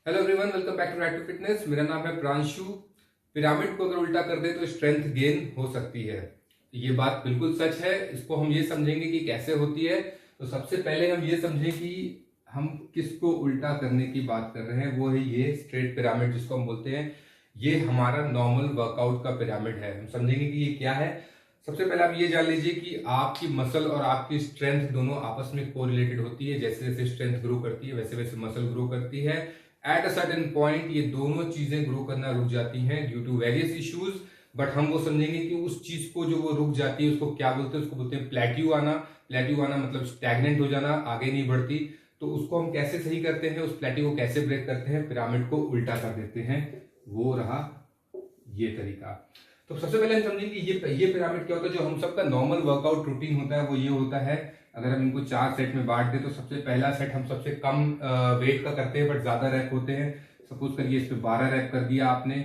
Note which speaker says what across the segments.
Speaker 1: Hello everyone, welcome back to right to fitness. मेरा नाम है प्रांशु। पिरामिड को अगर उल्टा कर दे तो स्ट्रेंथ गेन हो सकती है। ये बात बिल्कुल सच है। इसको हम ये समझेंगे कि कैसे होती है। तो सबसे पहले हम ये समझें कि हम किसको उल्टा करने की बात कर रहे हैं। वो है ये स्ट्रेट पिरामिड जिसको हम बोलते हैं। ये हमारा नॉर्मल वर्कआउट का पिरामिड है। हम समझेंगे कि ये क्या है। सबसे पहले आप ये जान लीजिए कि आपकी मसल और आपकी स्ट्रेंथ दोनों आपस में कोरिलेटेड होती है। जैसे जैसे स्ट्रेंथ ग्रो करती है वैसे वैसे मसल ग्रो करती है। एट अ सर्टेन पॉइंट ये दोनों चीजें ग्रो करना रुक जाती हैं due to various issues. But हम वो समझेंगे कि उस चीज को जो वो रुक जाती है उसको क्या बोलते हैं। उसको बोलते हैं प्लेट्यू आना। प्लेट्यू आना मतलब स्टैग्नेंट हो जाना, आगे नहीं बढ़ती। तो उसको हम कैसे सही करते हैं, उस प्लेट्यू को कैसे ब्रेक करते हैं, पिरामिड को उल्टा कर देते हैं। वो रहा ये तरीका। तो सबसे पहले हम समझेंगे कि ये पिरामिड क्या होता है। जो हम सबका नॉर्मल वर्कआउट रूटीन होता है वो ये होता है। अगर हम इनको 4 सेट में बांट दें तो सबसे पहला सेट हम सबसे कम वेट का करते हैं बट ज्यादा रैप होते हैं। सपोज करिए इस पे 12 रैप कर दिया आपने,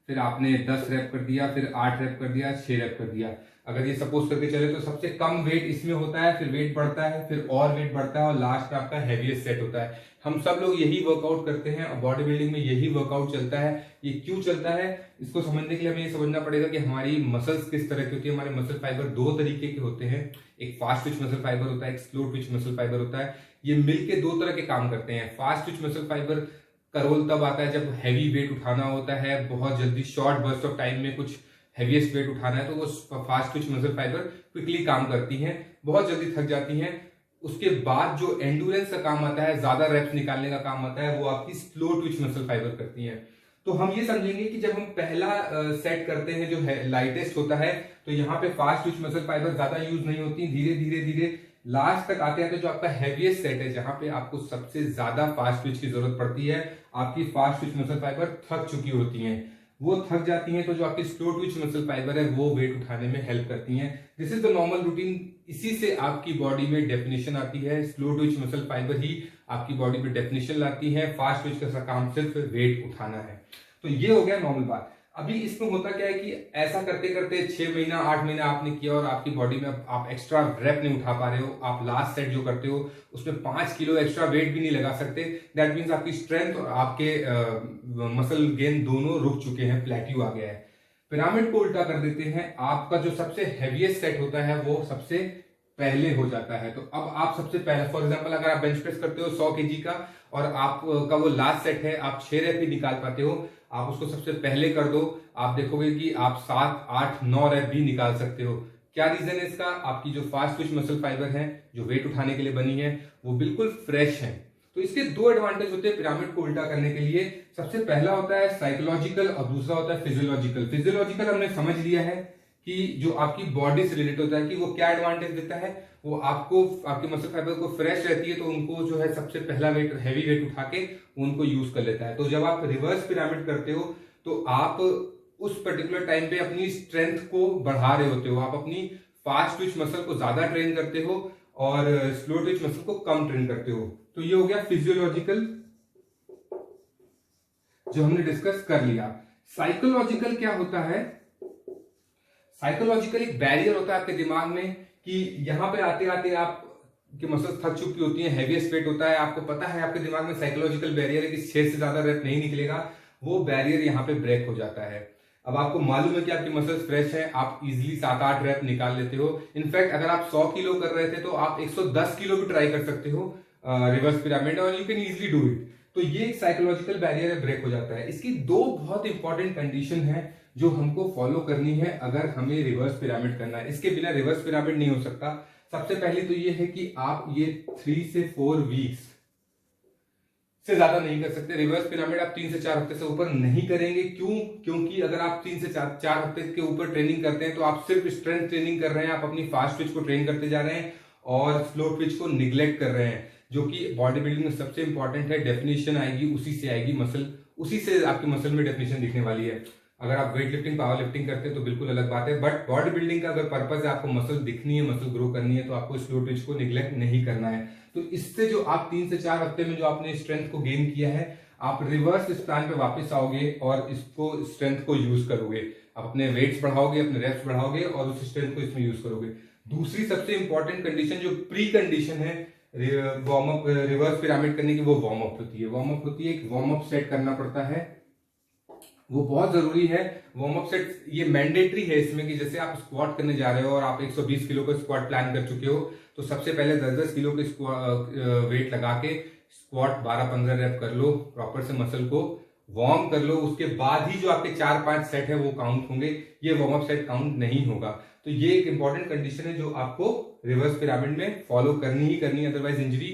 Speaker 1: फिर आपने 10 रैप कर दिया, फिर 8 रैप कर दिया, 6 रैप कर दिया। अगर ये सपोज करके चले तो सबसे कम वेट इसमें होता है, फिर वेट बढ़ता है, फिर और वेट बढ़ता है और लास्ट में आपका हैवीएस्ट सेट होता है। हम सब लोग यही वर्कआउट करते हैं और बॉडी बिल्डिंग में यही वर्कआउट चलता है। ये क्यों चलता है इसको समझने के लिए हमें ये समझना पड़ेगा कि हमारी मसल्स किस तरह की होती है। हमारे मसल फाइबर 2 तरीके के होते हैं। एक फास्ट ट्विच मसल फाइबर होता है, एक स्लो ट्विच मसल फाइबर होता है। ये मिलके 2 तरह के काम करते हैं। फास्ट ट्विच मसल फाइबर का रोल तब आता है जब हैवी वेट उठाना होता है, बहुत जल्दी शॉर्ट बर्स्ट ऑफ टाइम में कुछ हैवीएस्ट वेट उठाना है, तो वो fast Twitch muscle fibre quickly काम करती हैं, बहुत जल्दी थक जाती हैं। उसके बाद जो एंडुरेंस का काम आता है, ज्यादा रेप्स निकालने का काम आता है, वो आपकी स्लो ट्विच मसल फाइबर करती हैं। तो हम ये समझेंगे कि जब हम पहला सेट करते हैं जो है लाइटेस्ट होता है, तो यहाँ पे फास्ट ट्विच मसल फाइबर ज्यादा यूज नहीं होती। धीरे धीरे धीरे लास्ट तक आते हैं तो जो आपका हैवीएस्ट सेट है, जहां पे आपको सबसे ज्यादा फास्ट ट्विच की जरूरत पड़ती है, आपकी फास्ट ट्विच मसल फाइबर थक चुकी होती हैं। वो थक जाती हैं तो जो आपकी स्लो ट्विच मसल फाइबर है वो वेट उठाने में हेल्प करती हैं। This is the normal routine. इसी से आपकी बॉडी में डेफिनेशन आती है। स्लो ट्विच मसल फाइबर ही आपकी बॉडी में डेफिनेशन लाती है। फास्ट ट्विच का काम सिर्फ वेट उठाना है। तो ये हो गया नॉर्मल बात। अभी इसमें होता क्या है कि ऐसा करते करते 6 महीना 8 महीना आपने किया और आपकी बॉडी में आप एक्स्ट्रा रेप नहीं उठा पा रहे हो। आप लास्ट सेट जो करते हो उसमें 5 किलो एक्स्ट्रा वेट भी नहीं लगा सकते। दैट मीन्स आपकी स्ट्रेंथ और आपके मसल गेन दोनों रुक चुके हैं, प्लेट्यू आ गया है। पिरामिड को उल्टा कर देते हैं। आपका जो सबसे हैवीएस्ट सेट होता है वो सबसे पहले हो जाता है। तो अब आप सबसे पहले फॉर एग्जांपल अगर आप बेंच प्रेस करते हो 100 केजी का और आपका वो लास्ट सेट है, आप 6 रैप ही निकाल पाते हो, आप उसको सबसे पहले कर दो, आप देखोगे कि आप 7, 8, 9 रैप भी निकाल सकते हो। क्या रीजन है इसका? आपकी जो फास्ट ट्विच मसल फाइबर है जो वेट उठाने के लिए बनी है वो बिल्कुल फ्रेश है। तो इसके 2 एडवांटेज होते हैं पिरामिड को उल्टा करने के लिए। सबसे पहला होता है साइकोलॉजिकल और दूसरा होता है फिजियोलॉजिकल। फिजियोलॉजिकल हमने समझ लिया है कि जो आपकी बॉडी से रिलेटेड होता है कि वो क्या एडवांटेज देता है। वो आपको आपके मसल फाइबर को फ्रेश रहती है तो उनको जो है सबसे पहला वेट हैवी वेट उठा के उनको यूज कर लेता है। तो जब आप रिवर्स पिरामिड करते हो तो आप उस पर्टिकुलर टाइम पे अपनी स्ट्रेंथ को बढ़ा रहे होते हो। आप अपनी फास्ट ट्विच मसल को ज्यादा ट्रेन करते हो और स्लो ट्विच मसल को कम ट्रेन करते हो। तो ये हो गया फिजियोलॉजिकल जो हमने डिस्कस कर लिया। साइकोलॉजिकल क्या होता है? साइकोलॉजिकल एक बैरियर होता है आपके दिमाग में कि यहां पे आते आते आप की मसल्स थक चुकी होती है, हैवीएस्ट वेट होता है, आपको पता है आपके दिमाग में साइकोलॉजिकल बैरियर है कि 6 से ज्यादा रेप नहीं निकलेगा। वो बैरियर यहाँ पे ब्रेक हो जाता है। अब आपको मालूम है कि आपकी मसल्स फ्रेश है, आप इजीली 7-8 रेप निकाल लेते हो। इनफैक्ट अगर आप 100 किलो कर रहे थे तो आप 110 किलो भी ट्राई कर सकते हो रिवर्स पिरामिड और you can easily do it. तो ये एक साइकोलॉजिकल बैरियर ब्रेक हो जाता है। इसकी 2 बहुत इंपॉर्टेंट कंडीशन है जो हमको फॉलो करनी है अगर हमें रिवर्स पिरामिड करना है। इसके बिना रिवर्स पिरामिड नहीं हो सकता। सबसे पहले तो ये है कि आप ये 3 से 4 वीक्स से ज्यादा नहीं कर सकते। रिवर्स पिरामिड आप 3 से 4 हफ्ते से ऊपर नहीं करेंगे। क्यों? क्योंकि अगर आप 3 से 4 हफ्ते के ऊपर ट्रेनिंग करते हैं तो आप सिर्फ स्ट्रेंथ ट्रेनिंग कर रहे हैं, आप अपनी फास्ट ट्विच को ट्रेन करते जा रहे हैं और स्लो ट्विच को निग्लेक्ट कर रहे हैं, जो कि बॉडी बिल्डिंग में सबसे इंपॉर्टेंट है। डेफिनेशन आएगी उसी से आएगी मसल, उसी से आपकी मसल में डेफिनेशन दिखने वाली है। अगर आप वेट लिफ्टिंग पावर लिफ्टिंग करते हैं तो बिल्कुल अलग बात है, बट बॉडी बिल्डिंग का अगर पर्पज है आपको मसल दिखनी है, मसल ग्रो करनी है, तो आपको स्लो ट्विच को निग्लेक्ट नहीं करना है। तो इससे जो आप 3 से 4 हफ्ते में जो आपने स्ट्रेंथ को गेन किया है, आप रिवर्स इस प्लान पे वापस आओगे और इसको स्ट्रेंथ को यूज करोगे। आप अपने वेट्स बढ़ाओगे, अपने रेप्स बढ़ाओगे और उस स्ट्रेंथ को इसमें यूज करोगे। दूसरी सबसे इंपॉर्टेंट कंडीशन जो प्री कंडीशन है वार्म अप, रिवर्स पिरामिड करने की वो वार्म अप होती है। वार्म अप होती है, एक वार्म अप सेट करना पड़ता है, वो बहुत जरूरी है। वार्म अप सेट ये मैंडेटरी है इसमें कि जैसे आप स्क्वाट करने जा रहे हो और आप 120 किलो का स्क्वाट प्लान कर चुके हो, तो सबसे पहले 10-10 किलो के वेट लगा के स्क्वाट 12-15 रेप कर लो, प्रॉपर से मसल को वार्म कर लो। उसके बाद ही जो आपके 4-5 सेट है वो काउंट होंगे, ये वार्म अप सेट काउंट नहीं होगा। तो ये एक इंपॉर्टेंट कंडीशन है जो आपको रिवर्स पिरामिड में फॉलो करनी ही करनी है, अदरवाइज इंजरी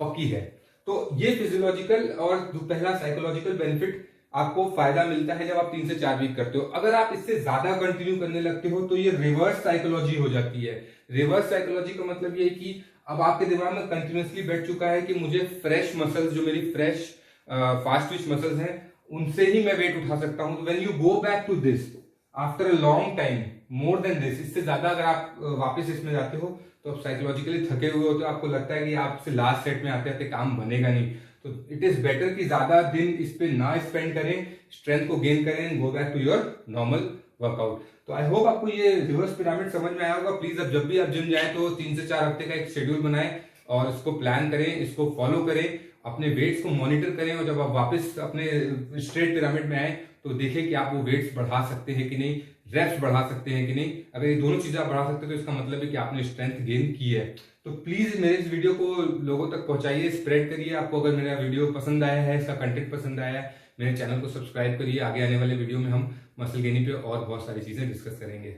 Speaker 1: पक्की है। तो ये फिजियोलॉजिकल और पहला साइकोलॉजिकल बेनिफिट आपको फायदा मिलता है जब आप 3 से 4 वीक करते हो। अगर आप इससे ज्यादा कंटिन्यू करने लगते हो तो ये रिवर्स साइकोलॉजी हो जाती है। रिवर्स साइकोलॉजी का मतलब ये है कि अब आपके दिमाग में कंटिन्यूसली बैठ चुका है कि मुझे फ्रेश मसल्स, जो मेरी फ्रेश फास्ट ट्विच मसल्स हैं, उनसे ही मैं वेट उठा सकता हूं। When you go back to this after a long time, more than this, इससे ज्यादा अगर आप वापस इसमें जाते हो तो आप साइकोलॉजिकली थके हुए होते हो, आपको लगता है कि आपसे लास्ट सेट में आते आते काम बनेगा नहीं। तो इट इज बेटर कि ज्यादा दिन इस पे ना स्पेंड करें, स्ट्रेंथ को गेन करें, go back to your normal workout. तो आई होप आपको ये रिवर्स पिरामिड समझ में आया होगा। प्लीज अब जब भी आप जिम जाए तो 3 से 4 हफ्ते का एक शेड्यूल बनाएं और इसको प्लान करें, इसको फॉलो करें, अपने वेट्स को मॉनिटर करें, और जब आप वापस अपने स्ट्रेट पिरामिड में आए तो देखें कि आप वो वेट्स बढ़ा सकते हैं कि नहीं, रेप्स बढ़ा सकते हैं कि नहीं। अगर ये दोनों चीजें आप बढ़ा सकते हैं तो इसका मतलब है कि आपने स्ट्रेंथ गेन की है। तो प्लीज मेरे इस वीडियो को लोगों तक पहुंचाइए, स्प्रेड करिए। आपको अगर मेरा वीडियो पसंद आया है, इसका कंटेंट पसंद आया है, मेरे चैनल को सब्सक्राइब करिए। आगे आने वाले वीडियो में हम मसल गेनिंग पे और बहुत सारी चीजें डिस्कस करेंगे।